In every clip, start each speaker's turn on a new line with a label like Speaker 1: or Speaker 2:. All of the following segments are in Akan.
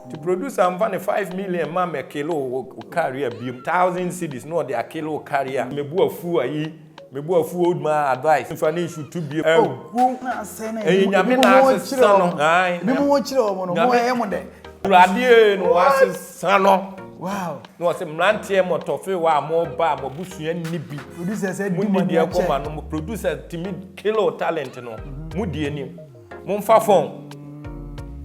Speaker 1: To produce am van 5 million ma me kilo carrier bi 1000 cedis no dey kilo carrier. Me bu afu ayi, me bu afu old man advice. If I should to be
Speaker 2: na say na.
Speaker 1: Nyame na asesa no. Ai.
Speaker 2: Bi mo kire o mo no mo e mo de.
Speaker 1: Radie no asesa no.
Speaker 2: Wow.
Speaker 1: No say mrantie motofe wa mo ba mo busua ni bi.
Speaker 2: Producer said
Speaker 1: mu di e koma no producer timi kilo talent no. Mu di enim. Mo mfa phone.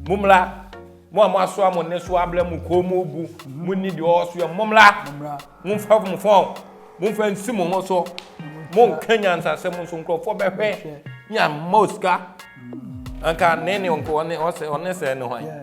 Speaker 1: Mo mla mo amaso amone so abla mu ko mo bu. Mu ni di oso ye mo mla. Mo mfa mo phone. Mo mfa nsimo mo so. Mo kanya nsase mo so nkrofo behwe. Nya moska. Anka nene onko one se no hwan.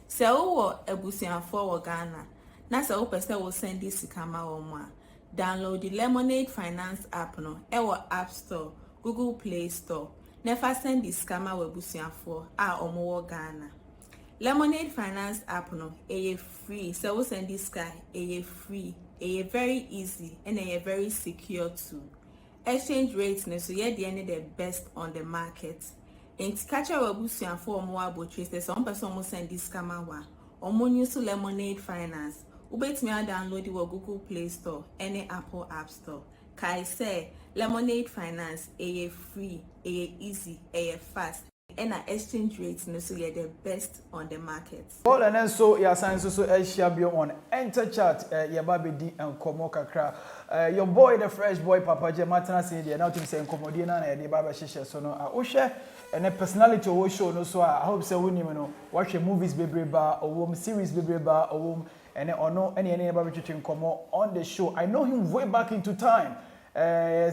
Speaker 3: Se wo ebusianfo wo Ghana na se wo pese wo send this kama wo mo a download the Lemonade Finance app no e wo App Store, Google Play Store. Never send this kama wo ebusianfo a omo wo Ghana. Lemonade Finance app no e free. Se wo send this guy e free. E very easy and e very secure too. Exchange rates no so ye the best on the market. Enti catcher wabusian for omo abotwe say some person mo send this scammer wa omo use Lemonade Finance ubetimi download the Google Play Store any Apple App Store kai say Lemonade Finance free easy fast and exchange rates no so the best on the market.
Speaker 2: All and then so your sign so share be on enter chat your baby di and komo kakra your boy the fresh boy Papa J Martina say there now to say komodi na na dey baba shisha so no a share and a personality o show no so I hope say we no watch movies bebreba or series bebreba or and ono any baba chichi komo on the show. I know him way back into time.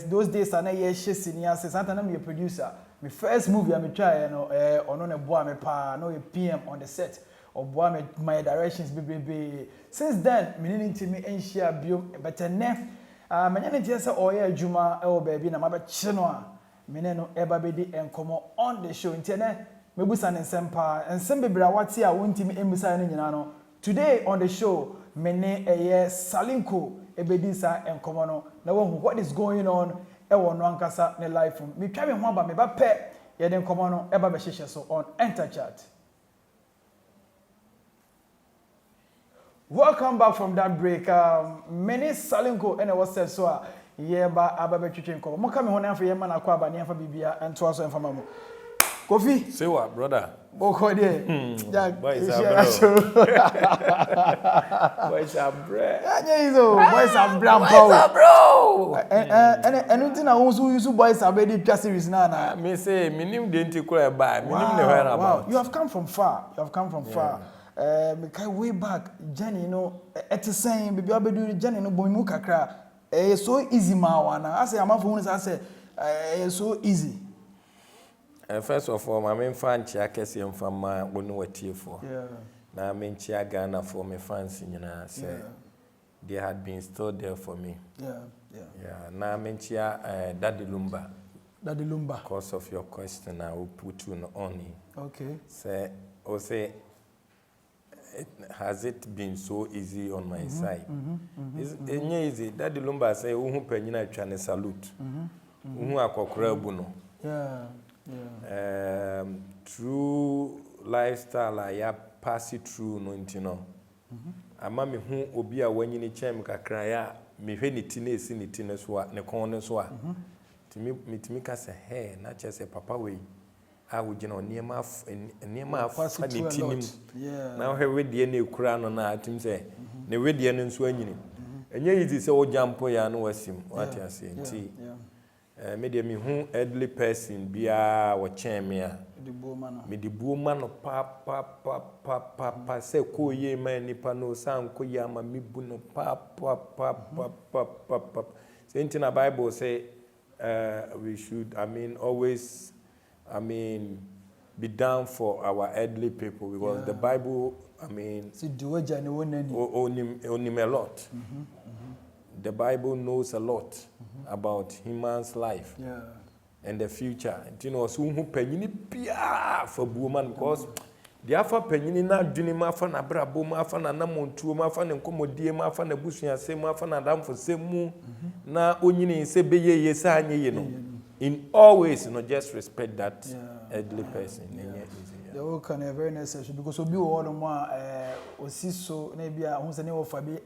Speaker 2: Those days are na ye senior say Santa na me producer. My first movie I try ono ne boa me pa no a PM on the set or boa me my directions baby. Since then me need to me enhia biom but ne me nyane tie say oye adwuma e wo baby na mabe kye no a me ne no eba be di enkomo on the show ntene me busa ne sempa ensem bebre awate a wontimi embusa ne nyina no. Today on the show me ne Salinko ebedi sa enkomo no na what is going on e wo no ankasa ne life me twa me ho aba me ba pe ye den komo no e ba be hihye so on enter chat. Welcome back from that break. Many Salinko and was said so ye ba aba be twetwe komo mo ka me ho na afa ye ma na kwa aba ne afa bibia ento aso enfa mamo Kofi
Speaker 1: say what brother
Speaker 2: boko de
Speaker 1: Jack boys are bro
Speaker 2: boys are bro and until now use boys are ready to series na
Speaker 1: me say minim de ntikura ba minim ne where about.
Speaker 2: You have come from far far me kai way back journey no at the same baby obedu journey no bomu kakra so easy ma wana I say amafo hu say so easy.
Speaker 1: First of all, my main fan chiakesi mfama wonu watiefo.
Speaker 2: Yeah.
Speaker 1: Na main chia Ghana for my fans nyina say they had been still there for me. Yeah. Na main chia Daddy Lumba. Because of your question I will put you on it.
Speaker 2: Okay.
Speaker 1: Say has it been so easy on my side? It's easy. Daddy Lumba say uhu penyina twane salute. Uhu akokora bu no.
Speaker 2: Yeah.
Speaker 1: True lifestyle I pass it through no ntino. Ama me hu obi a wanyini chem kakra ya me hwe ni tine esi ni tine so a ne kon ne so a. Timi ka se he na che se papa we a wo gina niema afa ni tinim. Na hwe we de na ekura no na atim se ne we de no nso anyini. Enye yizi se o jampo ya no wasim what you say nti. Media me who elderly person bia wo chen me a me di buoma no pa say ko ye man nipa no san ko ya ma me bu no pa say in the Bible say we should always be down for our elderly people because the Bible
Speaker 2: see do jani
Speaker 1: onim a lot. The Bible knows a lot about human's life and the future. You know, so who penny pia for woman because the afa penny na dwene ma fa na brabo ma fa na namontuo ma fa na nkomodie ma fa na busua se ma fa na dam for semu na onyini se beye ye sa anye ye no in always, just respect that elderly person.
Speaker 2: The whole kind of very necessary because we all the more so maybe I want to know for be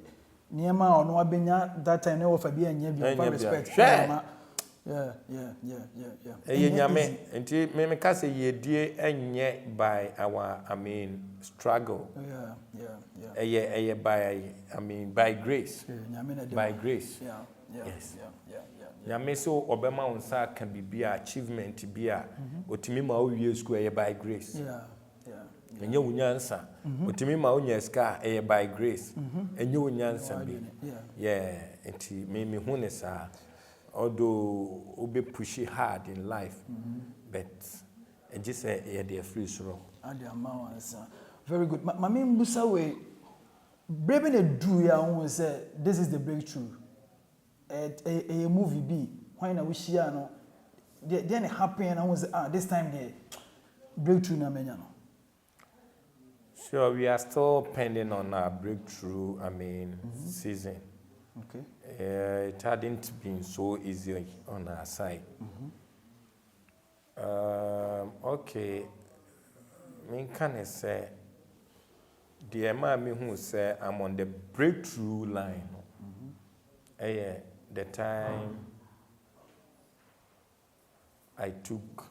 Speaker 2: near ma or no abenya that time no for be and respect. Yeah.
Speaker 1: Nyame enti me ka say yedie enye by our struggle. Yeah. By grace. By grace. Yes. Nyame so obema onsa can be achievement be a otimi ma owie school by grace. Enye unyansa otimi ma onya ska by grace. Enye unyansa bi. Enti me hu ne sa. Although we be pushing hard in life, but it just they are free slow.
Speaker 2: Very good. Mami Mbusa we brave a do ya won say this is the breakthrough. A movie be when I wish ya no then it happen and I was this time the breakthrough na menya no.
Speaker 1: Sure, we are still pending on our breakthrough season.
Speaker 2: Okay.
Speaker 1: It hadn't been so easy on our side. Okay. Me can say the man who say I'm on the breakthrough line. The time I took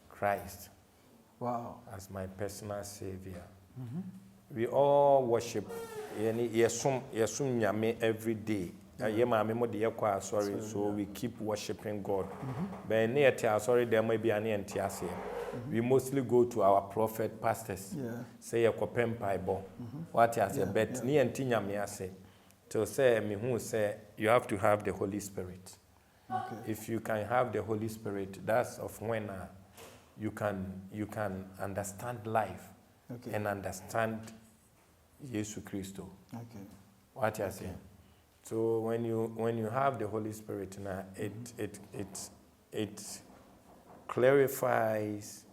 Speaker 1: Christ as my personal savior. We all worship yesum nyame every day. So we keep worshiping God. But we mostly go to our prophet pastors. Say ekopem paibo. What you say bet ni enti nyame ase. To say me who say you have to have the Holy Spirit. If you can have the Holy Spirit, that's of when you can understand life and understand Jesus Christo. What you are saying? So when you have the Holy Spirit now, it clarifies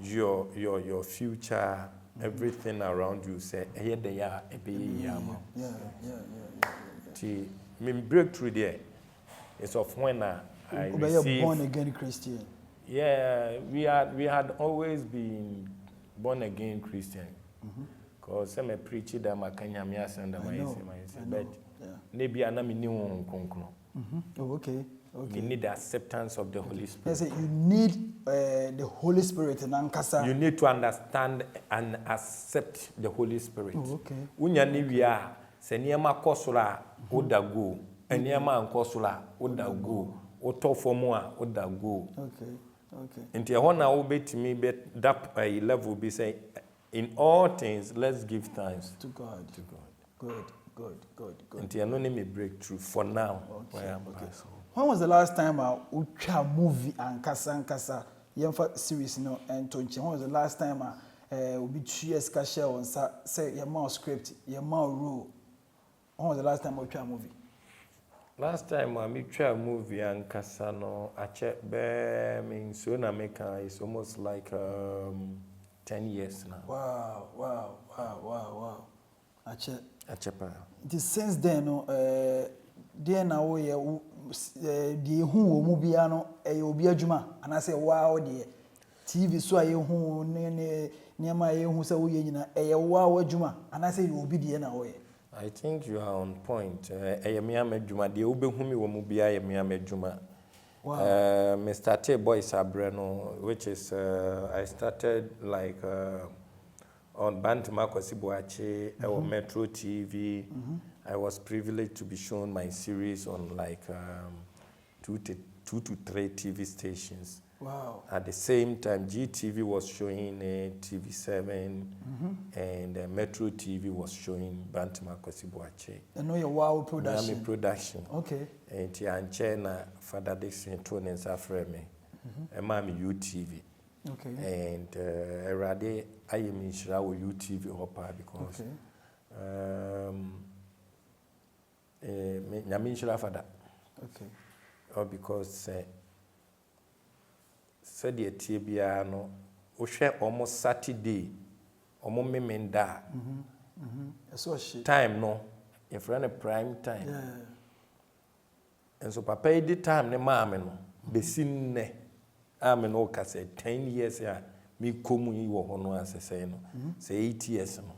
Speaker 1: your future, everything around you. Say here they are, me breakthrough there. It's of when I received
Speaker 2: born again Christian.
Speaker 1: Yeah, we had always been born again Christian. Because I'm a preacher that I can't but maybe I'm not
Speaker 2: okay.
Speaker 1: You need the acceptance of the Holy Spirit.
Speaker 2: You need the Holy Spirit in Ankasa.
Speaker 1: You need to understand and accept the Holy Spirit.
Speaker 2: Okay.
Speaker 1: Unyani wia seniyama kosula odago, eniyama ankosula odago, otofomwa odago.
Speaker 2: Okay.
Speaker 1: Inti hona obetimi bet that level be say in all things let's give thanks
Speaker 2: to God. Good.
Speaker 1: Inti anonymous breakthrough for now.
Speaker 2: Okay. When was the last time I watched a movie and Kasa series and Tonchi? When was the last time I be 2 years cashier on say your mouse script, your mouse rule? When was the last time I watched a movie?
Speaker 1: Last time I watched a movie and Kasano, I checked in South America is almost like 10 years now.
Speaker 2: Wow. I checked. Since then, now we the who Mubiano, a Obiajuma, and I say, wow, dear. TV so I who near my who say, a wow, Juma, and I say, you will be the way.
Speaker 1: I think you are on point. A Miami Juma, the Ube whom you will Mubia, a Miami Juma. Me started Boys Abreno, which is, I started like on Bantamako Sibuache, or Metro TV. I was privileged to be shown my series on like 2 to 3 TV stations.
Speaker 2: Wow.
Speaker 1: At the same time, GTV was showing TV7 and Metro TV was showing Bantamako Sibuache.
Speaker 2: I know your wow production.
Speaker 1: Miami production.
Speaker 2: Okay.
Speaker 1: And Tianchena, Father Dixon, Tony and Safreme, and Mami UTV.
Speaker 2: Okay.
Speaker 1: And Erade, I am in Shirawo UTV Hopper because Yamin Shirafada.
Speaker 2: Okay.
Speaker 1: Or because said the Tibiano, or share almost Saturday, or Momenda.
Speaker 2: So she
Speaker 1: time no, if run a prime time.
Speaker 2: Yeah.
Speaker 1: And so papa yi di time ne maame no besi nne ame no ka say 10 years ya me komu yi wo ho no asese no say 8 years no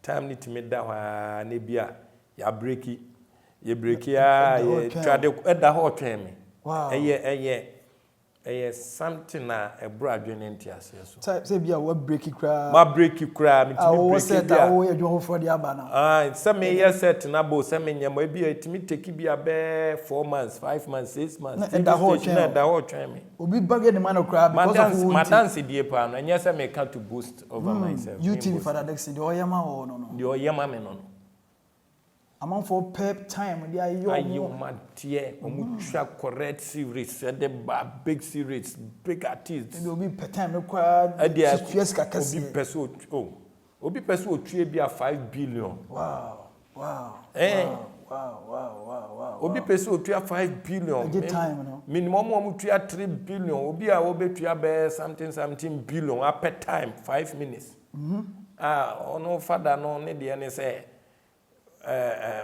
Speaker 1: time ni timi da hwa ne bia ya breaki ye breaki ya twade da ho twem me
Speaker 2: wow
Speaker 1: something na ebro adwene ntiase so
Speaker 2: say bia wa breaki kra
Speaker 1: ma breaki kra me timi breaki bia
Speaker 2: o ye dwo for the aba na
Speaker 1: say me ye set na bo say me nyama bia timi take bia be 4 months 5 months 6 months
Speaker 2: da ho twem
Speaker 1: me
Speaker 2: obi bag the man kra because of
Speaker 1: my dance die pa no nya say me can to boost over myself
Speaker 2: YouTube Father Dexter the oyama o no
Speaker 1: the oyama me no
Speaker 2: among for pep time they
Speaker 1: ayo matie omutwa correct series the big series big artists
Speaker 2: obi per time no kwa yes ka kase
Speaker 1: obi peso otue bia 5 billion
Speaker 2: wow
Speaker 1: obi peso otue 5 billion
Speaker 2: at the time no
Speaker 1: minimum omutue 3 billion obi a obetua be something billion per time 5 minutes ono father no ne de ne say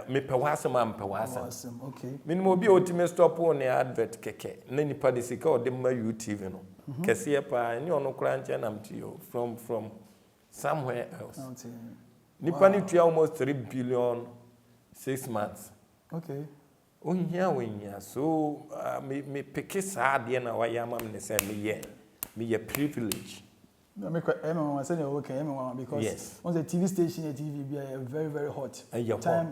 Speaker 1: me pewasem am pewasem
Speaker 2: okay
Speaker 1: minimum obi otime stop on the advert keke na nipa de sika o de ma YouTube no kese pa ni ono kra nche nam tio from somewhere else nipa ni tua almost 3 billion 6 months
Speaker 2: okay
Speaker 1: onya so me peke sa de na wa yama me say me ye privilege
Speaker 2: me because
Speaker 1: yes.
Speaker 2: on the TV station TV be very very hot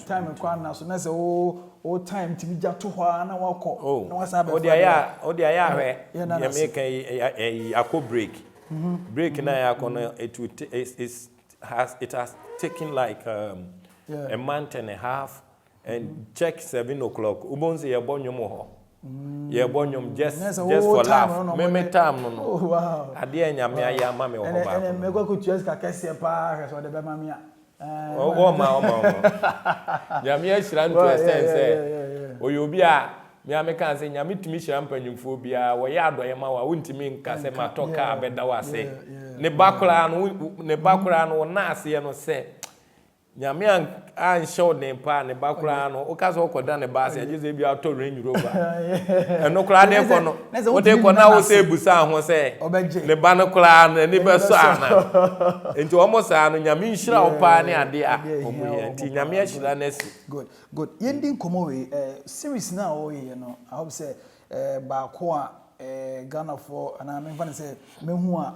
Speaker 2: time kwa na so na say o time TV ja to hwa na wakọ na wasa be
Speaker 1: o dia ya hwe ya make a break break na ya kono it has taken like a month and a half and check 7 o'clock ubonze ye bonyom ho ye bonyom just for laugh me time no
Speaker 2: oh wow
Speaker 1: ade nyame ya ma me wo ba
Speaker 2: and me go kutu ka kese pa hwe so de be ma me
Speaker 1: o ma nyame ya shira nto extent say oyobi a me ameka say nyame timi shira mpanyimfo bia wo ya adoye ma wa wontimi nka se matoka abeda wase ne bakura no na ase no se nyame an show ne pa ne bakura no o ka so koda ne ba se ajize bi ato renwuro ba eno kura de ko no o de ko na wo se busa ho se ne ba no kura no ni be so ana enti o mo sa no nyame nhira o pa ne ade a o mo ye enti nyame ahira na si
Speaker 2: good yendin komo we series na o ye no I hope say ba ko a Ghana for ana me fa say mehu a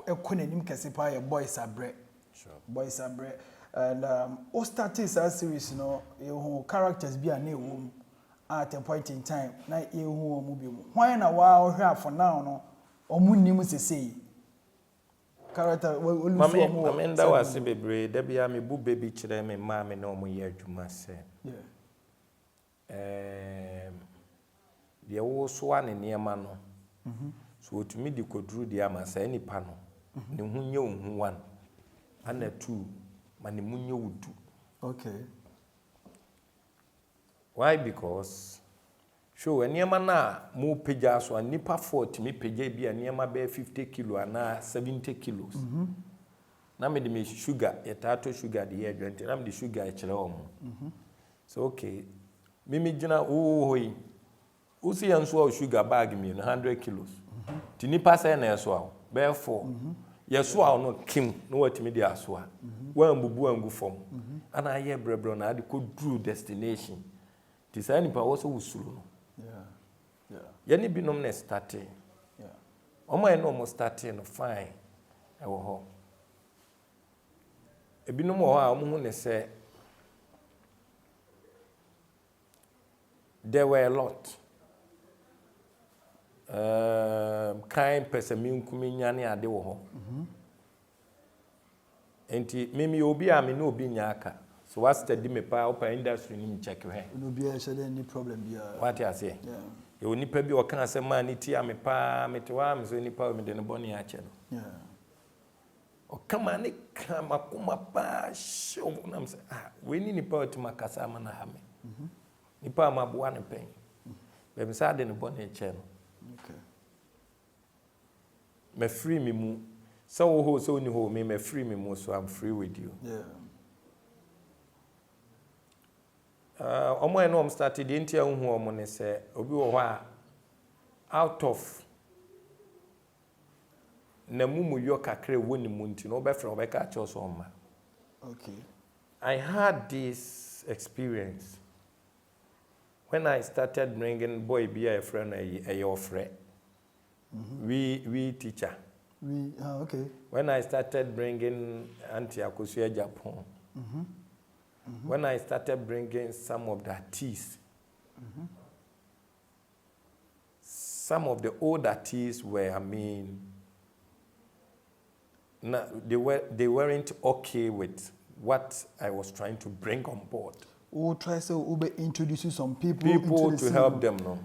Speaker 2: ekonanim kese pa ye boys abre
Speaker 1: sure
Speaker 2: boys abre and all started that series you characters be an ewu at a point in time na ewu mu bi mu why na wa hwe for now no omunnim sesei character olusu omu
Speaker 1: amenda wase bebre da bia me bu baby kire me ma me na omu ye adwuma se de wo so ane niema no so otumi di koduru di ama sa nipa no ne hu nye hu 1 ana 2 mani munye wudu.
Speaker 2: Okay.
Speaker 1: Why? Because show anyama na mu peja so nipa 40 me peja bi anyama be 50 kilo ana 70 kilos. Na me de sugar etato sugar de here 20 na me de sugar e kire omo. So okay. Mimi gina hoi. Usi yanso sugar bag me 100 kilos. Ti nipa say na so be 4. Yeso a no kim no watimi di aso a wan bubu angu fom ana aye brebro na ade ko dru destination ti say nipa wo so wusuru no yani binom na start omo e no mo start no fine e wo ho e binom ho a omo hu ne say there were a lot kind person minkumi nyane ade wo ho enti mimi obi a me no obi nyaka so what study me pa open industry ni check he
Speaker 2: no be a shade any problem bia
Speaker 1: what you say e oni pa bi o kan asema ni ti a me pa me te wa me so ni pa me de no boni a che no o kama ni kama kuma pa show na me say we ni pa o ti makasa ma na ha me ni pa ma bo ne pen be me sa de no boni che no
Speaker 2: okay.
Speaker 1: Me free me mu. So ho so ni ho me free me mu so I'm free with you. Omo eno started the intia hu omo ne se obi wo hɔ out of na mumu yo kakra woni munti no be fra obeka cho so ma.
Speaker 2: Okay.
Speaker 1: I had this experience when I started bringing boy be a friend a your friend. We teacher.
Speaker 2: Okay.
Speaker 1: When I started bringing Auntie Akosua Japan. When I started bringing some of the artists. Some of the old artists were, I mean, they weren't okay with what I was trying to bring on board.
Speaker 2: We'll try to introduce you some people
Speaker 1: to help them, no.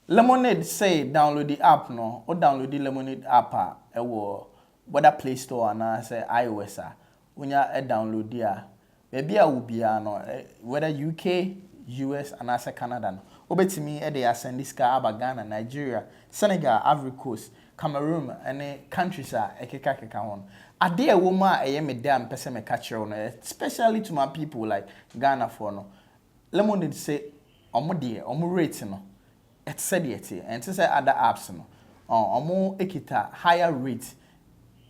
Speaker 4: Lemonade say download the app, no, or download the Lemonade app, whether Play Store and say iOS, when you download there, maybe I will be no, whether UK, US, and as Canada. No. Obeti me, they send this car Ghana, Nigeria, Senegal, Ivory Coast, Cameroon, and countries are ekeka on. A day a woman, I am a damn person me catch on, especially to my people like Ghana for no. Lemonade say, omo dear, omo rate no. It's said yet, and to say other apps no. Omo ekita higher rate.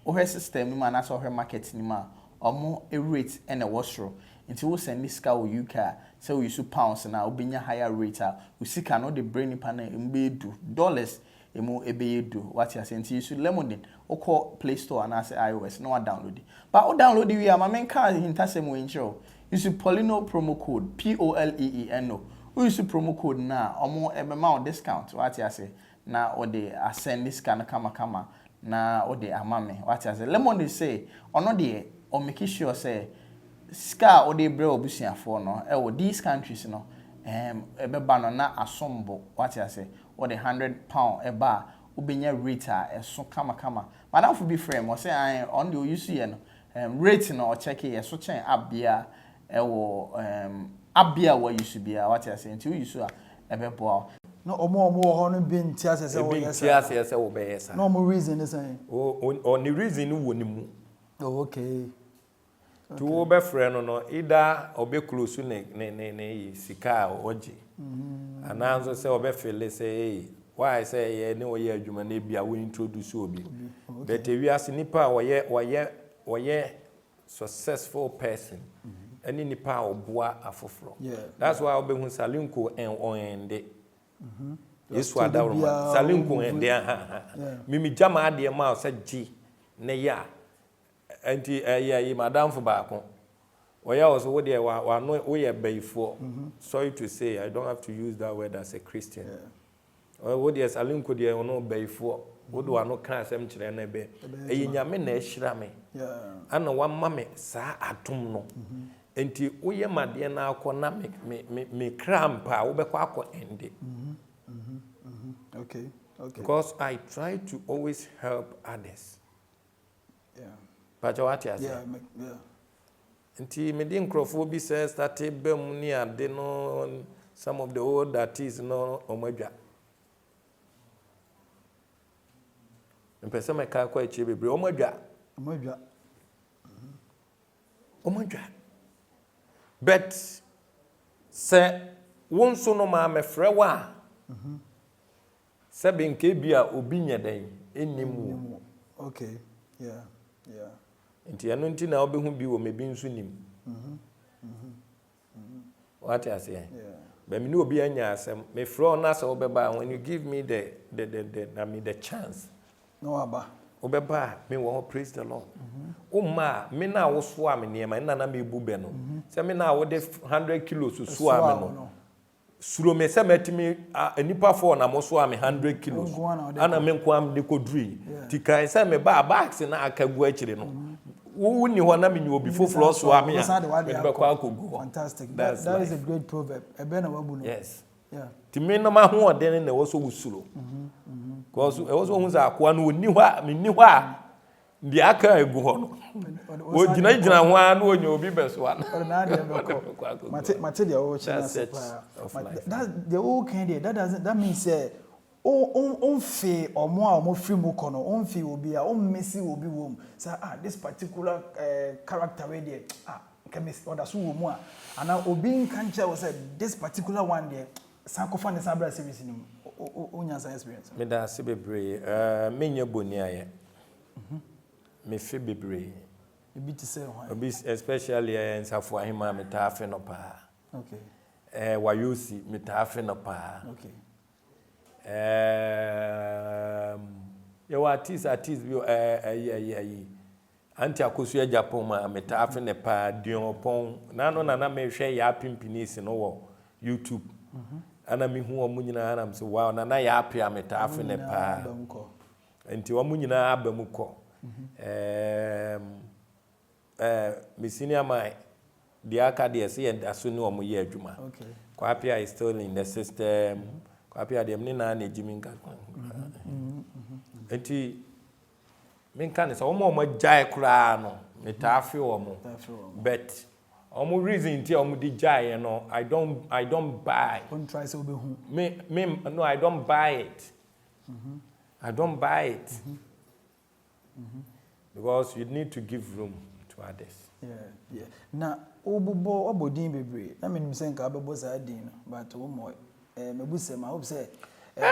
Speaker 4: Her system, man, that's all her market nima. Omo a rate and a washroom. Until we send this car with UK, so we use pounds and I'll be a higher rate. We see cannot the brain panel in do dollars. Emo ebe do what you are saying. You should Lemonade or call Play Store and I say iOS. No one download it. But I download the way my main car in Tasemo intro. You should Poleeno promo code POLEENO. We use promo code now or more amount discount. What you say now or they send this kind of kama na or they amame. What you say Lemonade say or not the or make sure say ska or they bro obusia for no. These countries no. Ebe bano na asombo. What you say or the £100 a bar ubinya rate so kama. Madam for be frame or say I on the use rating or check it so check up beer abia what you should be what you are saying to you so ebe boa
Speaker 2: no omo ho bin tiase se wo
Speaker 1: yes wo be yes
Speaker 2: no more reason is saying
Speaker 1: on the reason wo ni mu
Speaker 2: okay
Speaker 1: to wo be friend no either obe close ne sika oji ananzo say obe feel say why say ye ne oye adwuma na bia we introduce obi but we as nipa oye successful person any nipa oboa afoforo that's why obe hu Salinko en onende yesu adawro Salinko en de mimi jama ade ma o say gi ne ya anti ya madam for baako oya also wo de wa no wo ye bayfo sorry to say I don't have to use that word as a Christian wo de Salinko de no bayfo wo do ano kan asem kire na be nyame na ehira me ana wa mame saa atom no enti woye made na akọ na me crampa wo be kwa akọ ende
Speaker 2: okay
Speaker 1: because I try to always help others but what you say enti me din crofo bi say started bem ni ade no some of the old artists no omadwa mpese me ka kwa echi bebre omadwa but se wonso no ma mefrɛ wa se be nke bia obi nyeden enimu
Speaker 2: okay
Speaker 1: nti anu nti na obehu bi wo mebi nso nim what I say but me no obi anya asem mefrɛ na se obeba when you give me the chance
Speaker 2: no aba
Speaker 1: obeba me wo praise the Lord ma me na wo so am niema na me bu be no se me na wo de 100 kilos so am no suro me se metimi anipa for na mo so am 100 kilos ana me nko am de koduri tikai se me ba bags na akagu akire no wo ni ho na me ni obi foforo so am ya me be kwa akogu
Speaker 2: fantastic that is a great proverb ebe na wabu no
Speaker 1: yes ti me no ma ho ode na wo so wusuro because e wo so hu za akwa no ni ho a me ni ho a ndi aka egu ho no o gina ho a no onya obi beso a
Speaker 2: na de mate de o china that the whole kind that means on fe omo a omo free mu kono on fe obi a on messi obi wom say this particular character we there chemist or the so more and now obeying cancer was said this particular one there sankofa ne sabra series no onya sa experience
Speaker 1: me da se bebre me nya boni aye me fe bebre
Speaker 2: ebi ti say ho
Speaker 1: obi especially nsafo ahima me ta afe no pa
Speaker 2: okay
Speaker 1: wayosi me ta afe no pa
Speaker 2: okay
Speaker 1: you artist bi anti akosu Japan ma me ta afe ne pa dion pon na no na me hwe ya pimpinisi no wo YouTube ana mi hu omu nyina ana mse wow na ya apia me ta afe ne pa enti omu nyina abamu ko me senior my the academy say and aso ni omu ye adwuma
Speaker 2: okay
Speaker 1: kwa apia is still in the system kwa apia dem ni na ejimi nka enti minka ne so omo jai kura no me ta afe omu but omu reason ti omu di jai no I don't buy
Speaker 2: don't try so be hu
Speaker 1: me no I don't buy it I don't buy it because you need to give room to others
Speaker 2: yeah na obubo obodin bebre na me nim say nka abebo za din no but wo mo mebuse ma hope say and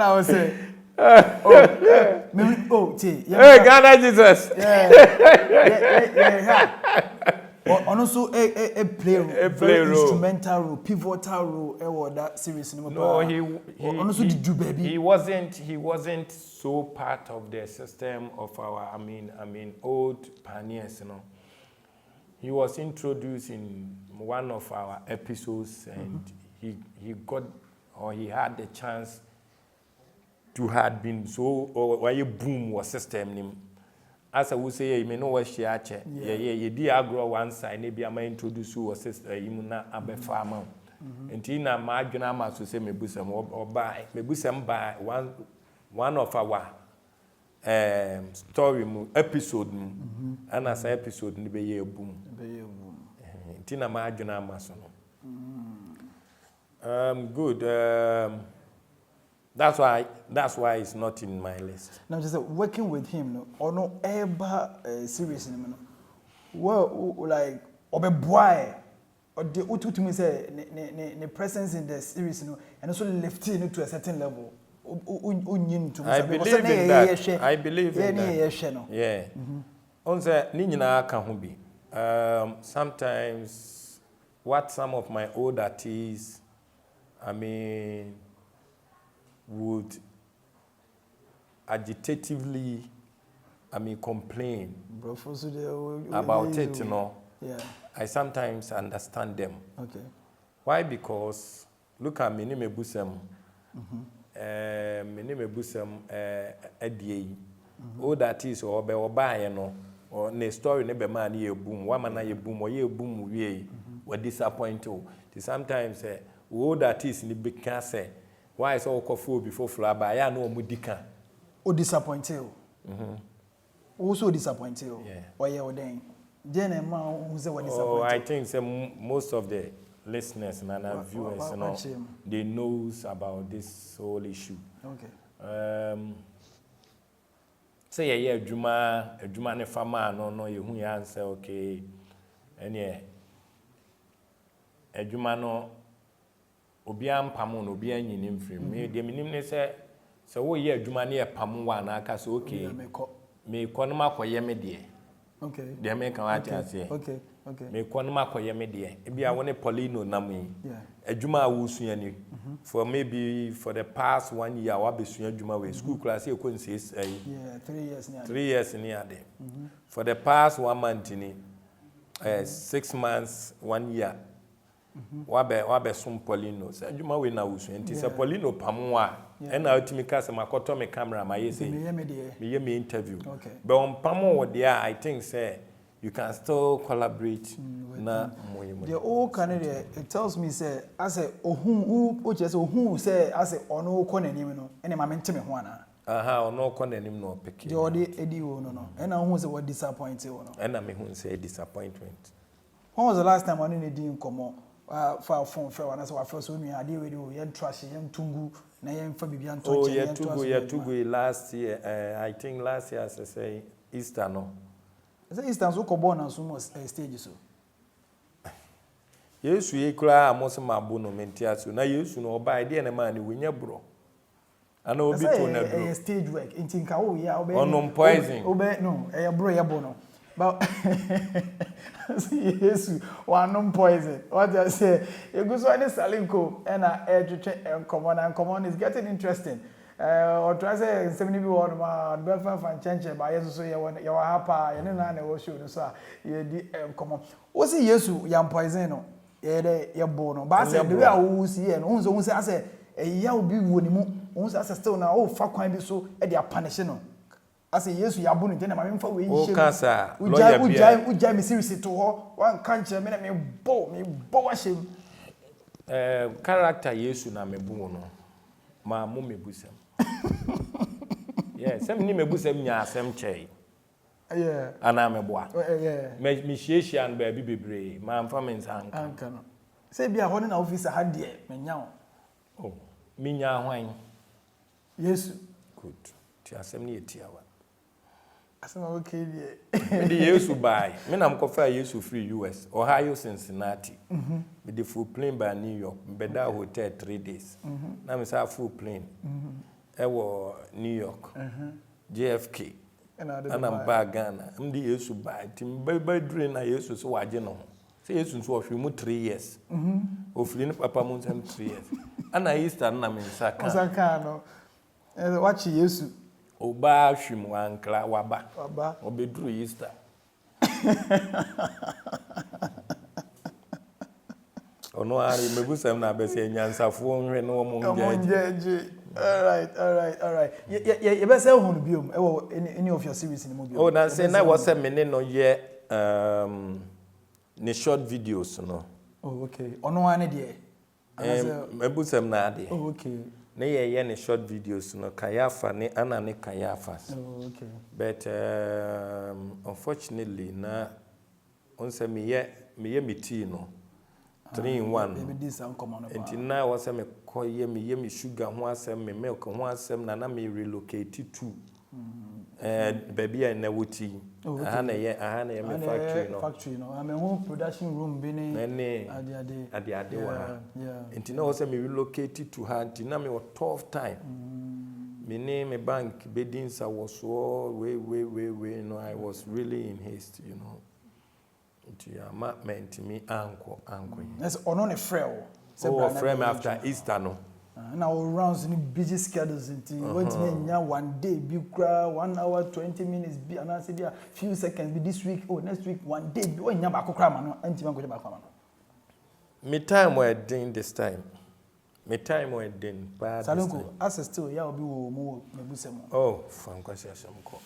Speaker 2: I was say
Speaker 1: hey Ghana Jesus
Speaker 2: yeah and also a play role instrumental role pivotal role that series
Speaker 1: no he
Speaker 2: also did you baby
Speaker 1: he wasn't so part of the system of our I mean old pioneers, you know. He was introduced in one of our episodes and he got or he had the chance to had been so or a boom was system. As I would say, you may know what she ache. Yeah, di agro one side, maybe I may introduce you was sister, imuna abe farmer. And Tina Margina must to say me busam or buy, me busam buy one of our story episode, and as episode in the boom. Tina Margina must good. That's why it's not in my list.
Speaker 2: Now, just working with him, no, or no ever serious, no. Well, like obe boy, or the utu to me say the presence in the series, no, and also lifting it to a certain level.
Speaker 1: I believe in that. I believe in that. Yeah. Onse ni nyina ka ho bi. Sometimes what some of my old artists, I mean, would agitatively, complain about it, you know.
Speaker 2: Yeah.
Speaker 1: I sometimes understand them.
Speaker 2: Okay.
Speaker 1: Why? Because look at me, me busem. All that is or be buy, you know, or ne story ne be man ye boom, one man ye boom, or ye boom we were disappointed. Sometimes all that is in the big cancer. Why is all coffee before flower by I know mudika?
Speaker 2: Oh, disappointed. Also disappointed.
Speaker 1: Yeah.
Speaker 2: Why you then? Then a man who's what disappointed.
Speaker 1: Oh, I think most of the listeners and our viewers, you know, they knows about this whole issue.
Speaker 2: Okay.
Speaker 1: Say a Juma ne farmer no you who answer okay. And yeah. A Juma no obi ampamo no obi anyinim free me de minim ne se wo ye adwuma ne pam wa na aka so okay me ko no makoye me de
Speaker 2: okay
Speaker 1: de me kan ati ase
Speaker 2: okay
Speaker 1: me ko no makoye me de e bia wo ne Poleeno nam yi
Speaker 2: yeah
Speaker 1: adwuma wo sua ni for maybe for the past 1 year wa be sua adwuma we school class e ko nse
Speaker 2: yeah 3 years ni
Speaker 1: 3 years ni ade for the past 1 month ni 6 months 1 year wabe some Poleeno say adwuma we na wusu enti say Poleeno pamwa e na ultimi ka say makoto me camera ma yesi me interview but on pamo wo there I think say you can still collaborate na moyemo
Speaker 2: the old Canada it tells me say as a ohun o che say ohun say as a ono ko nanim no ene ma menteme ho ana
Speaker 1: ono ko nanim no pick
Speaker 2: the odi edi wo no ena ohun say what disappointed wo no
Speaker 1: ena me hu say disappointment.
Speaker 2: When was the last time one in the komo for phone for one as our first one I deal with you yen trash yen tungu na yen for bibian to
Speaker 1: oh yeah tugu last year I think last year as I say Easter no
Speaker 2: say Easter so ko born and so stage so
Speaker 1: Yesu ye kura amoso mabo no mentia so na Yesu no oba ide na man we nya bro ana obi to na bro
Speaker 2: stage work intinka oh yeah obe
Speaker 1: on poison
Speaker 2: obe no bro ya bono but Yesu one poison what I say you go so any Salinko and a common is getting interesting or try say 70 people on my Belfast fan change by Jesus so you are happy you know na we show so you di common what's Yesu yam poison no ya bono but say the way I will see and unso say say ya obi wo ni mu unso say still na o fa kwan bi so e dey punish no as Yesu ya bunu tena ma memfa we
Speaker 1: o kasa lawyer bia
Speaker 2: ujai me series to ho wan kanche me na me bo wa shem
Speaker 1: character Yesu na mebu no ma mo mebusam yeah sem ni mebusam nya asem chei
Speaker 2: yeah
Speaker 1: ana meboa
Speaker 2: yeah
Speaker 1: me hiehyia an ba bi bebre ma mfa me nsanka
Speaker 2: anka no say bia ho na officer ha de me nya
Speaker 1: oh me nya hwan
Speaker 2: Yesu
Speaker 1: good ti asem ni etiawa
Speaker 2: asem okay die
Speaker 1: me de Yesu bai me na mkofa Yesu free US Ohio Cincinnati me de full plane by New York me beda hotel 3 days na me say full plane ewo New York JFK ana mba Ghana mdi Yesu bai tim bai dure na Yesu so waje no say Yesu so ofri mu 3 years ofri ni papa mu 3 years ana Easter na me nsaka
Speaker 2: no watch Yesu
Speaker 1: oba hwim wankla waba obeduru Easter ono ari mebusam na bese nyansafo nhwe no mo ngeje
Speaker 2: all right you be say hunu biom any of your series ni mo biom
Speaker 1: oh na say na was me ne no ye ne short videos no
Speaker 2: oh okay ono ane de
Speaker 1: mebusam na ade
Speaker 2: oh okay
Speaker 1: ne ye ne short videos no kayafa ne ana ne kayafa
Speaker 2: oh okay
Speaker 1: but unfortunately na on say me ye meti no 3 in 1
Speaker 2: baby this am come on
Speaker 1: enti na was say me koye me sugar ho asem me milk ho asem na me relocate to baby na wuti aha na ye me
Speaker 2: factory no I mean home production room bi ni ade
Speaker 1: wa enti na was say me relocate to her enti na me tough time me name me bank bedins I was so way no I was really in haste you know enti ama meant me anko
Speaker 2: yes ono ne frel
Speaker 1: oh frame after Easter no
Speaker 2: na all rounds in busy schedules enti want me nya one day bi kra 1 hour 20 minutes bi and say a few seconds bi this week oh next week one day bi nya ba kokra ma no enti man go ba kwa ma no
Speaker 1: me time were doing this time me time were doing bad
Speaker 2: Salinko as still ya obi wo mu mebusem
Speaker 1: oh fan kwasi asemko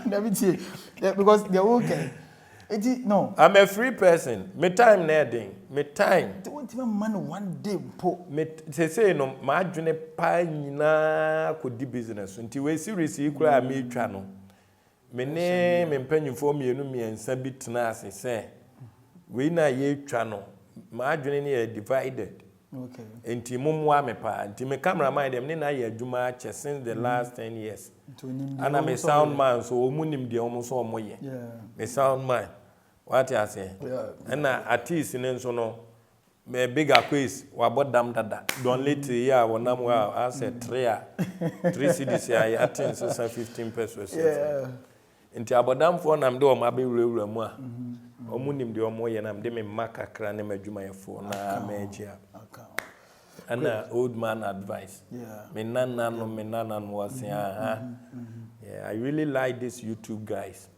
Speaker 2: David because they okay no
Speaker 1: I'm a free person me time na den me time
Speaker 2: they want even man one day po
Speaker 1: me say no ma adwene pa nyina ko di business nti we series ikura me twa no me ne me mpanyimfo miensa bi tena ase say we na ye twa no ma adwene ne divided
Speaker 2: okay
Speaker 1: nti mumwa me pa nti me cameraman dem ne na ye adwuma che since the last 10 years ana me sound man so omunim de omo so omoye me sound man what you say na artist ne nso no me bigger quiz wa bodam dada don later ya wonam wa as a 3 CDs ya atin so 15 pesos nti abodam for nam de o ma be wura mu a omunim de omoye nam de me makakra ne madwuma yefo na majia and old man advice me nana no was yeah I really like this YouTube guys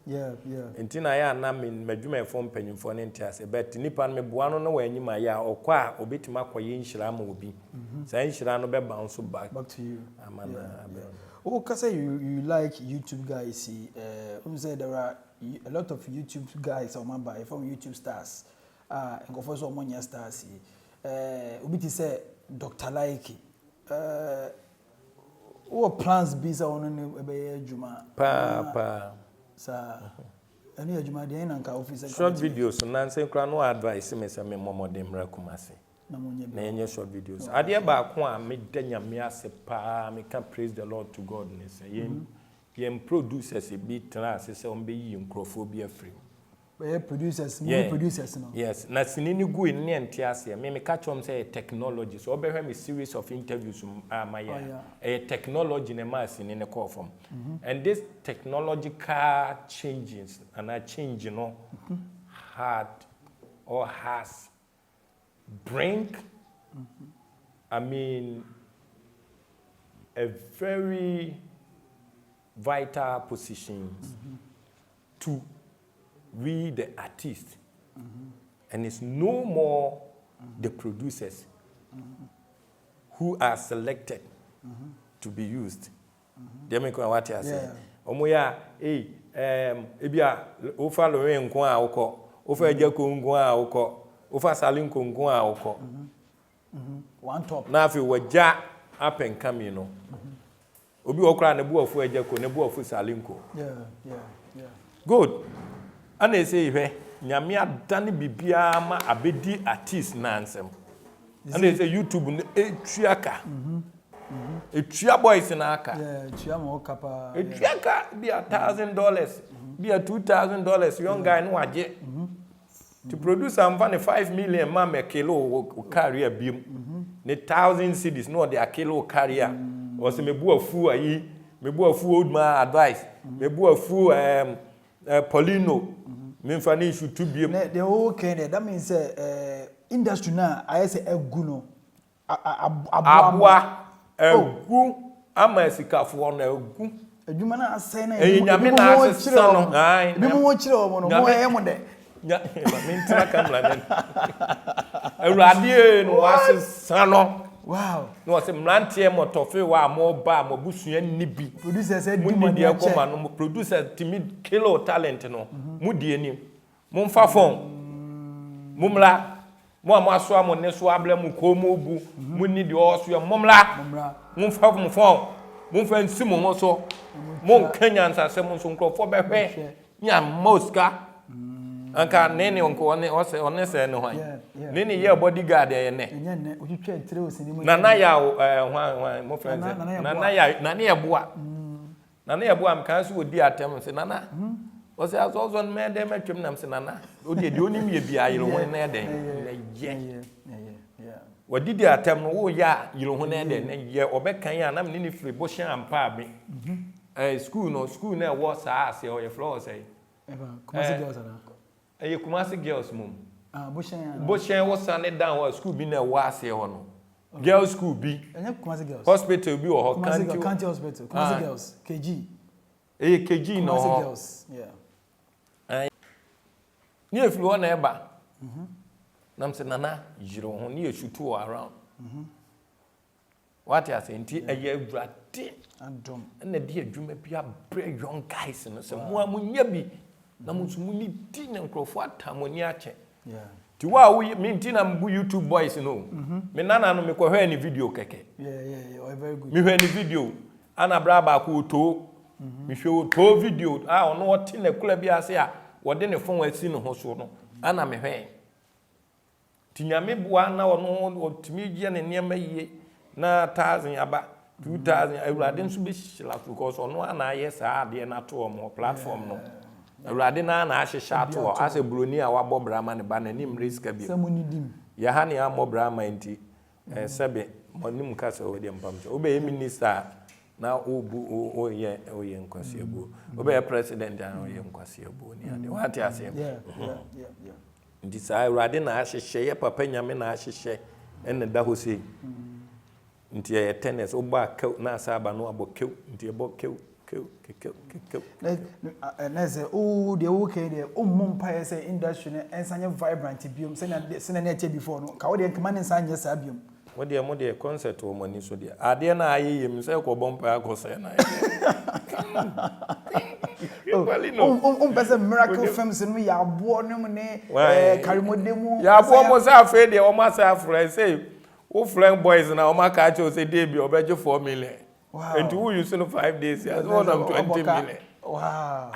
Speaker 1: entina ya na me madwuma fo mpanyimfo ne ntiase but nipa me boa no wanyima ya okwa obetima koye nhira ma obi say nhira no be bounce back
Speaker 2: to you
Speaker 1: amana
Speaker 2: oh cause you like YouTube guys say there are a lot of YouTube guys on my by from YouTube stars and go for so many stars obi ti say Dr. Like what plans be so on be juma
Speaker 1: pa
Speaker 2: sa Any adwuma de na nka officer.
Speaker 1: Short videos nanse kra no advice me say me momodem rekumase.
Speaker 2: Na monye
Speaker 1: Na enye short videos. Ade ba ko a me danya me ase pa me can praise the Lord to God ne say yem producers be try say on be yi nkrofo bi afri.
Speaker 2: We producers, movie producers no.
Speaker 1: Yes, na sinini gu in ne ante ase me catch them say technology. So obehwe me series of interviews a technology ne ma sinini ne call from. And this technological changes and a change, you know, had or has bring I mean a very vital position to we the artists, and it's no more the producers who are selected to be used. They make what I say. Omoya, ebia ofa lowe nko a ukọ, ofa ejeko nko a ukọ, ofa Salinko nko a ukọ.
Speaker 2: One top.
Speaker 1: Na afi waja up and coming no. Obi okra ne bu ofu ejeko, ne bu ofu Salinko.
Speaker 2: Yeah.
Speaker 1: Good. And they say, Nyame adane bibia ma abedi artist nansem. And they say YouTube etuaka. Etua boys na aka.
Speaker 2: Yeah, etua mo kapa.
Speaker 1: Etuaka be $1,000, be $2,000 young guy no aje. To produce am van 5 million ma me kilo career bim. Ne 1,000 cedis no dey kilo career. O se mebu afu ayi, mebu afu old man advice. Mebu afu Poleeno. Memfani should to be
Speaker 2: the whole kind that means industry now I say eguno
Speaker 1: abwa egu amasikafo na egu
Speaker 2: adwuma na asɛ na
Speaker 1: nyame na asesa no ai
Speaker 2: bi mo kyerɛ o no mo ɛyɛ mo de
Speaker 1: nya mentina kamla men awurade no asesa no
Speaker 2: wow
Speaker 1: no se mlantie motofe wa mo ba mo busua nibi
Speaker 2: producer said
Speaker 1: do money e koma no producer timid kilo talent no mu die ni mo mfa phone mo mla mo amaso amo ne so abla mu ko mo bu mo ni de oso ya mo mla mo mfa mo phone mo mfa nsi mo ho so mo kanya nsase mo so nkrofo behwe nya moska anka nene onko one se ne hwan nene ye bodyguard ye ne
Speaker 2: ne otwetwe tire osini mo
Speaker 1: nana ya hwan mo friend nana ya boa nana ya boa am kan so odi atem se nana o se azozo me dem atwem nam se nana o de onim ye bia yiro ho na den ye wadidi atem no wo ya yiro ho na den ye obekan ya nam ne free bo hyan ampa abi school na wo sa ase o ye floor say
Speaker 2: Kumasi girls ana
Speaker 1: Kumasi girls mum.
Speaker 2: Boshen
Speaker 1: was sane down wa school bi na wa ase ho no. Girls school bi.
Speaker 2: Kumasi girls.
Speaker 1: Hospital bi or
Speaker 2: County hospital. Kumasi girls. KG.
Speaker 1: KG no.
Speaker 2: Kumasi girls. Yeah.
Speaker 1: Ni efiri ho na eba. Nam se nana jiro ho ni eshutu around. What you say nti eye awurade
Speaker 2: andom.
Speaker 1: Na de adwuma bi abre young guys no se mo amunya bi. Na musumuni di na nkrofo atamoni ache ti wa wo me nti na mbu YouTube boys no me nana no me kohwe ni video keke
Speaker 2: yeah very good
Speaker 1: me hwe ni video ana bra ba ko to me hwe to video ono wote na kula bi ase a wode ne fon asi no ho so no ana me hwe ti nyame bua na ono otimi gye ne niam yie na 1000 aba 2000 awurade nso be hila because ono ana ye saa ade na to mo platform no awurade na ahyehyɛ ato ase broni a wabɔ brama ne ba na nim risk bi
Speaker 2: samunidim
Speaker 1: ya ha ne amɔ brama nti sebe monim kasa wo de mpamcho obe minister na obu oye nkwasi ebu obe president na oye nkwasi ebu ni ade wati ase
Speaker 2: yeah
Speaker 1: nti sa awurade na ahyehyɛ ye papa nyame na ahyehyɛ ene da ho sei nti ye tennis oba na asaba no abɔ nti ebo
Speaker 2: na say oh the okay there mumpa say industry na ensanye vibrant biom say na na eche before no ka wo de nkama ne nsanye sa biom
Speaker 1: wo de mo de concert wo mani so de ade na ayeyem say ko bompa akose na
Speaker 2: pese miracle films no ya abo no ne karimodemu
Speaker 1: ya abo mo say afa de o ma say afra say wo friend boys na o ma ka che o say dey bi obeje 4 million. Wow. And who you 5 days? Yes, more than 20 million.
Speaker 2: Wow.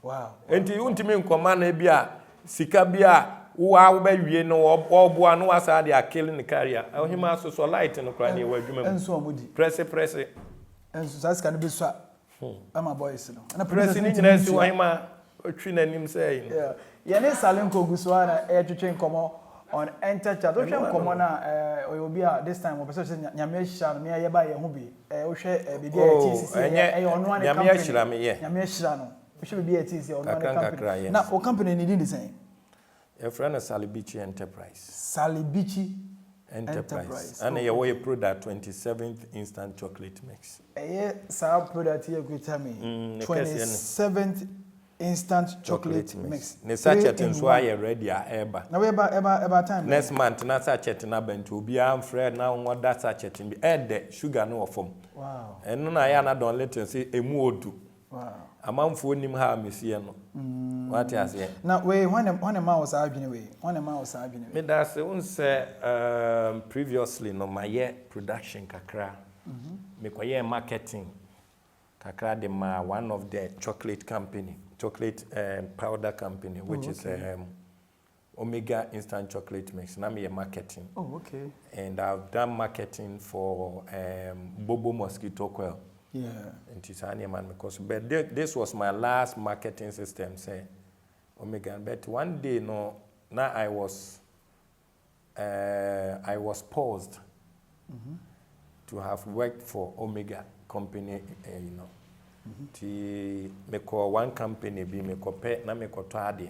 Speaker 2: Wow.
Speaker 1: Enti untimi nkoma na bia sika bia wo ba wie no oboa no asa de akele ne career. Ohima so light no kra ne wadwuma mu.
Speaker 2: Enso amudi.
Speaker 1: Press.
Speaker 2: Enso saska no be so. Ama boys no. Na
Speaker 1: press ni nyina si ohima otwi nanim say.
Speaker 2: Yeah. Yene Salinko guswa na twetwe nkomo on enter chat. O hwe nkomo na obi a this time we person nyame hira no me ye ba ye ho bi. O hwe bibi a TCC e ono an company.
Speaker 1: Nyame hira me ye.
Speaker 2: Nyame hira no. O hwe bibi a TCC ono an company. Na o company ni di say.
Speaker 1: Your friend is Salibichi Enterprise.
Speaker 2: Salibichi Enterprise.
Speaker 1: And you wear product 27th instant chocolate mix.
Speaker 2: Sa product here could tell me 27th instant chocolate mix.
Speaker 1: Ne sachet nso aye ready eba.
Speaker 2: Na we eba time.
Speaker 1: Next month na sachet na bento obi am friend na won that sachet bi the sugar no form.
Speaker 2: Wow.
Speaker 1: Eno na ya na don let say emu odu.
Speaker 2: Wow.
Speaker 1: Amamfo nim ha mesie no. What you say?
Speaker 2: Now we when a man was arguing way. When a man was arguing.
Speaker 1: Me da say un say previously no my year production kakra. Me koye marketing kakra de ma one of the chocolate powder company which is Omega instant chocolate mix. Na me marketing.
Speaker 2: Oh, okay.
Speaker 1: And I've done marketing for Bobo mosquito coil.
Speaker 2: Yeah.
Speaker 1: And Tisani man because but this was my last marketing system say Omega. But one day no now I was paused to have worked for Omega company you know. Ti me call one company be me call pet na me call tade.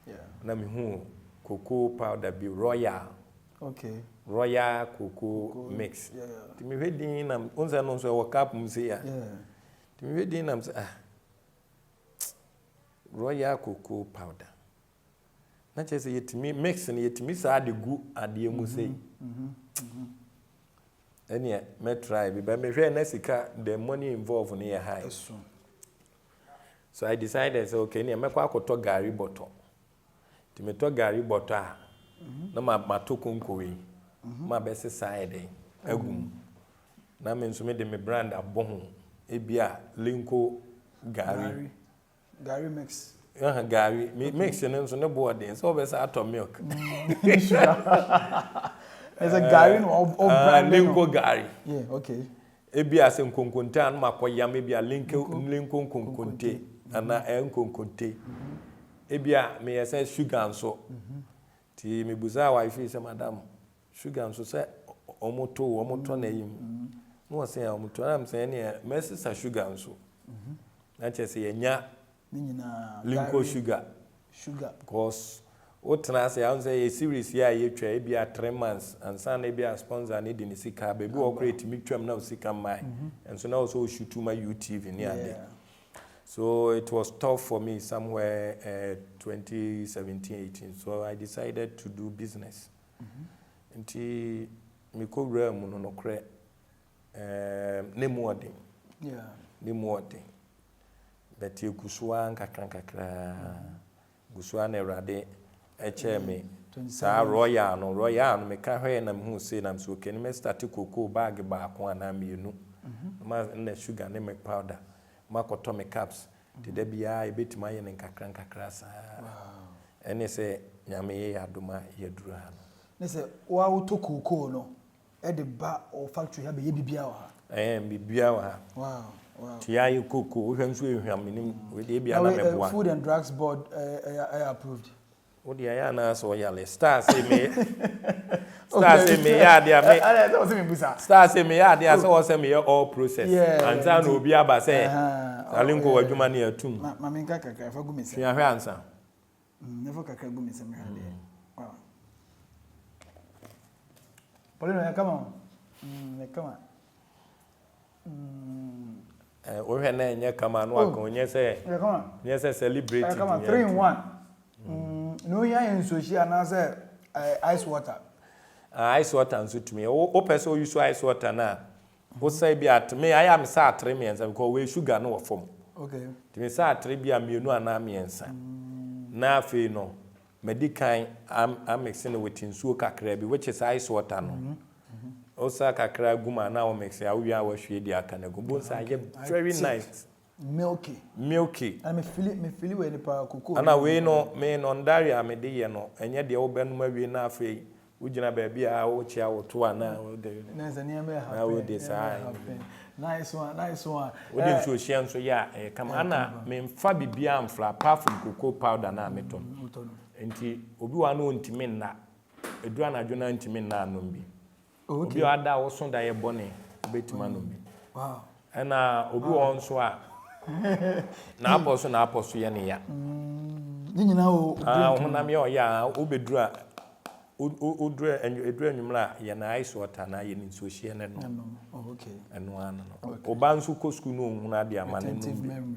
Speaker 2: Yeah.
Speaker 1: Na me hu cocoa powder be royal.
Speaker 2: Okay.
Speaker 1: Royal cocoa mix.
Speaker 2: Yeah.
Speaker 1: Ti me wedi na unza no so work mu say ya.
Speaker 2: Yeah.
Speaker 1: Ti me wedi na say royal cocoa powder. Na chese yetimi mix ni yetimi sa de gu ade mu say. Any me try be me hwe na sika the money involved near high. So I decided say okay me kwa akoto gari bottle. Ti me to gari bottle na ma to konkowe. Ma be se side agum. Na me nso me de me brand abohu e bia Salinko gari
Speaker 2: mix.
Speaker 1: Gari mix nso ne boarding so be say ato milk.
Speaker 2: There's a gari of brand
Speaker 1: Salinko gari.
Speaker 2: Yeah, okay.
Speaker 1: Ebia se nkonkonte anu makoya me bia Salinko nkonkonte ana nkonkonte. Ebia me yesa sugar nso. Ti me buza wife say madam sugar nso say omoto na yim. No say omoto am say ne mercy sa sugar nso. Na che say nya
Speaker 2: ni nyina
Speaker 1: Salinko sugar because Otna say I say a series here ye twa e bia 3 months and san e bia sponsor need ni sika baby o create me twam na sika mai and so now also shoot to my UTV near there. So it was tough for me somewhere 2017-18 so I decided to do business. Nti me ko realm no kre nemodin.
Speaker 2: Yeah.
Speaker 1: Nemodin. But you kuswa nkakra guswa na erade eche me sa royal no me ka hwe na me hu say na so okay me start cocoa bag ba ko na mienu ma na sugar ne milk powder ma koto me caps de da bia e betima ye ne nkakra sa ene se nyame ye adoma ye duru ha no
Speaker 2: ne se wa auto cocoa no e de ba o factory ha be ye bibia wa ha
Speaker 1: bibia wa ha
Speaker 2: wow
Speaker 1: ti ayi cocoa wo hwan so ehwam nim we de bia na me boa
Speaker 2: Food and Drugs Board approved.
Speaker 1: What the ayana so yale star say me ya dia me star say me ya dia so say me all process and za no obi aba say Salinko wadwuma na atum
Speaker 2: ma me nka kakra fa gumi se
Speaker 1: ya hwe ansa
Speaker 2: never kakra gumi se me hade wow Poleeno ya kama
Speaker 1: o hwe na enye kama no akon nye se celebrate
Speaker 2: kama 3 in 1 no ya en so shi ana say ice water
Speaker 1: nso tumi o pese o use ice water na bo say bi at me I am say atre me ensa because we sugar no form
Speaker 2: okay
Speaker 1: tumi say atre bi amienu ana me ensa na afi no medican am mixing with nsuo kakra bi which is ice water no o sa kakra guma na o mix ya wi a wa hwe di aka na go bo say very nice milky
Speaker 2: and me feel we the pa cocoa
Speaker 1: ana we no me no ndare a me de ye no enye de wo benum awie na afei ugina ba bia wo chia wo to ana wo de
Speaker 2: na zania me ha
Speaker 1: na wo de sai
Speaker 2: nice one
Speaker 1: wo de so hia nso ya kama ana me mfa bibia amfla apart from cocoa powder na meton enti obi wa no ntimi na edu anadwo na ntimi na anom bi obi ada wo so da ye bone obetima no bi
Speaker 2: wow
Speaker 1: ana obi wo nso a na aposo ye ne ya
Speaker 2: ni nyina o
Speaker 1: honam ye o ya obeduru a edru anwumra ye na ice water na ye ni so hie ne no
Speaker 2: okay
Speaker 1: eno ano no oba nso ko school no hu na de amane no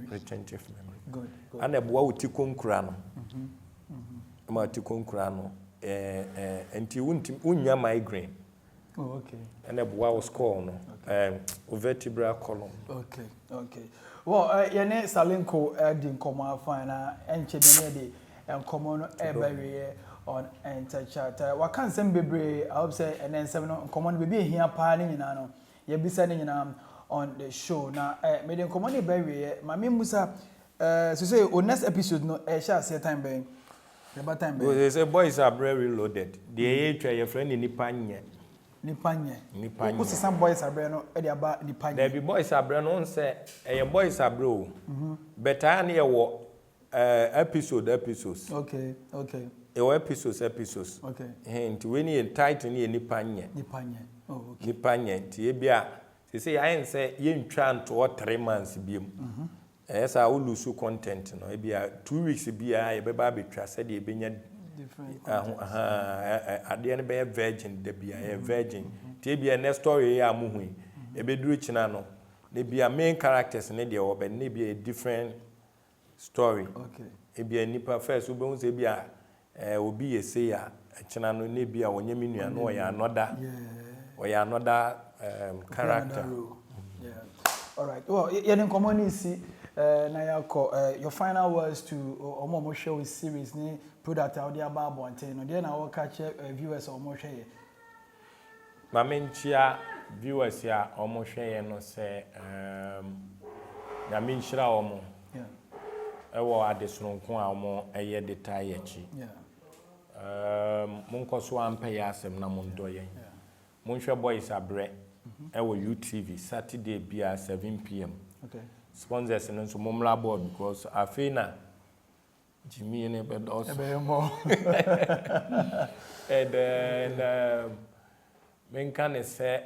Speaker 1: retentive memory
Speaker 2: good
Speaker 1: ana eboa wuti konkura no ma wuti konkura no enti unnya migraine
Speaker 2: okay
Speaker 1: ana eboa wo score no vertebral column
Speaker 2: okay well yene Salinko di nkomo afan na enche de nkomo no ebewe on enter chat wakan sem bebre I hope say and then seven nkomo no bebi ehia pa ni nyina no ye bisa ni nyina on the show na me de nkomo ne bewe ma me musa so say on next episode no sha say time ben the time ben
Speaker 1: they say boys are very reloaded the etwa your friend ni panye
Speaker 2: o some boys are no e dey aba ni panye
Speaker 1: there be boys are no say boys are bro better na ye wo episodes
Speaker 2: okay
Speaker 1: episodes
Speaker 2: okay
Speaker 1: and when you title ni panye
Speaker 2: oh okay
Speaker 1: ni panye ti e bia say I say ye ntwa nto 3 months biem esa wo lose content no e bia 2 weeks bia ye beba betwa say de benya
Speaker 2: different
Speaker 1: ade ne be virgin de bia ye virgin ti bia next story ya amuhu e beduru china no ne bia main characters ne de wo be ne bia different story
Speaker 2: okay
Speaker 1: e bia nipa first wo be hu say bia obi ye say ya china no ne bia wonye menua no ya another character
Speaker 2: yeah all right well you didn't come on see na yako your final words to omo show series ni product out there about bonten no dey na wo catch viewers omo hwe
Speaker 1: ma menchia viewers ya omo hwe no say na menchira omo
Speaker 2: yeah
Speaker 1: ewo adesronko a omo eye detail yachi
Speaker 2: yeah
Speaker 1: monkoso ampe ya asem na mondoye monhwe boys abre ewo UTV Saturday bia 7 p.m.
Speaker 2: okay
Speaker 1: sponsors no so momla board because afina Jimmy ne bedos and then men can say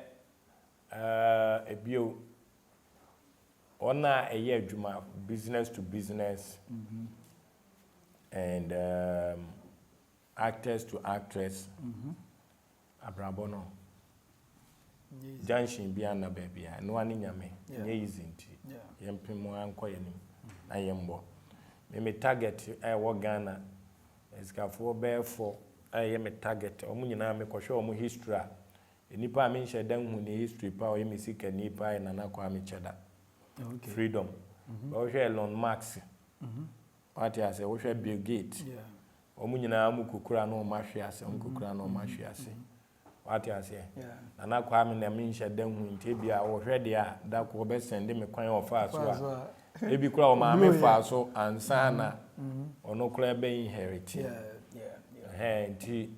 Speaker 1: ebio ona eye adwuma business to business and actors to actress abrabono junction bia na baby no ani nyame nye easy nti yempimo anko yenim na yembo me target wo Ghana esikafo befo me target omunyina me kohwe omu history enipa me nhye dan hu ne history pa o yemi sika nipa na na kwa me cheda
Speaker 2: okay
Speaker 1: freedom wo hwe Elon Musk what ya say wo hwe Bill Gates omunyina amu kukura no mahwe ase onkukura no mahwe ase what ya say na kwa me na me nhye dan hu nti bia wo hwe dia da ko be send me kwan ofa so a ebi kura o ma me fa so ansana ono kura be inherit nti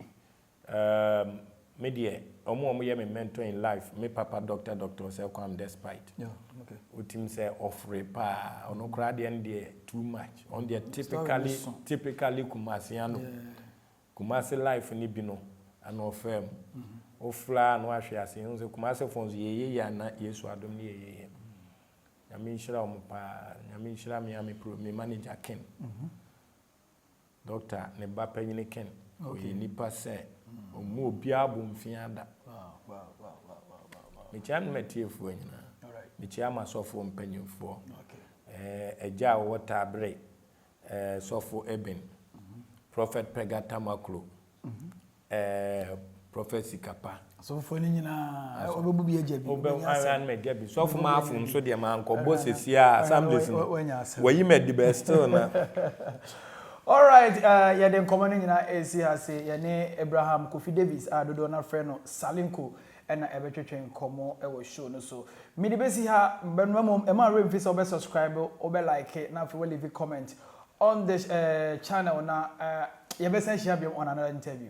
Speaker 1: media omo ye me mentor in life me papa doctor say come despite
Speaker 2: okay
Speaker 1: utim say offer pa ono kura de ndie too much on the typically Kumasi life ni bi no an offer ofla no ahwe ase nze Kumasi phones ye ya na Yesu adom ni ye Nyamishira omupa nyamishira me manager Ken doctor ne ba panyine Ken oyi nipa se omu obi abomfiada
Speaker 2: wow
Speaker 1: me chan metiefu anyina
Speaker 2: alright
Speaker 1: me chia masofo mpanyimfo eja water bre sofo Eben prophet Pegata Makro prophet Sikapa
Speaker 2: so for ni nyina obebu bi ejebi
Speaker 1: obebu me gebi so for ma afun so de ma nkobo sesia sam this wayi me the best na
Speaker 2: all right ya den komani nyina esi hase ya ne Abraham Kofi Davis adodo na friend no Salinko ɛna ɛbɛtwetwe nkɔmɔ ɛwɔ show no so me de besi ha mbenumam ɛma remfi sɛ subscribe obe like na afei leave a comment on this channel na yɛbɛsan hyia biom on another interview